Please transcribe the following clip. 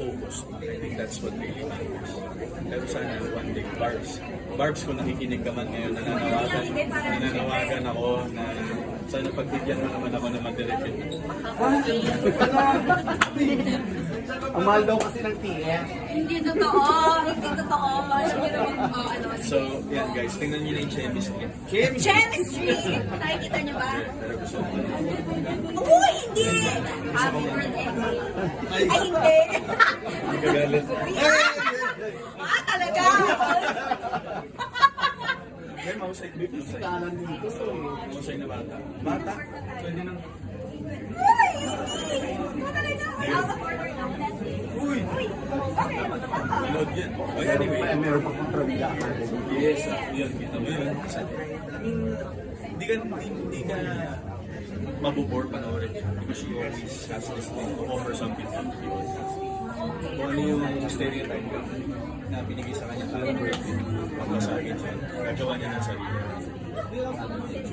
focused. I think that's what really matters. Pero sana one day, Barbs, kung nakikinig ka man ngayon, nananawagan ako na sana pagbigyan mo naman ako ng madiretso. Ang mahal daw kasi ng TF. Hindi totoo. Hindi totoo. Hindi naman So, yan guys, tingnan niyo na yung chemistry. Chemistry! Nakikita niyo ba? Pero gusto ko Uy, hindi! Happy birthday. Ay, hindi. magagalit. Talaga? May mahusay, babe, mahusay. Mahusay na bata. Bata? Pwede nang... Uy! Talaga? Uy! Load yan. Oh, anyway. Meron pa kong trivia. Yes, yun. Kita mo yun. Hindi ka mabubore panoorin siya because she always has this thing to offer something to you. Kung ano yung stereotype na binigay sa kanya, parang birthday, pagmasagin siya, gagawa niya ng sarili.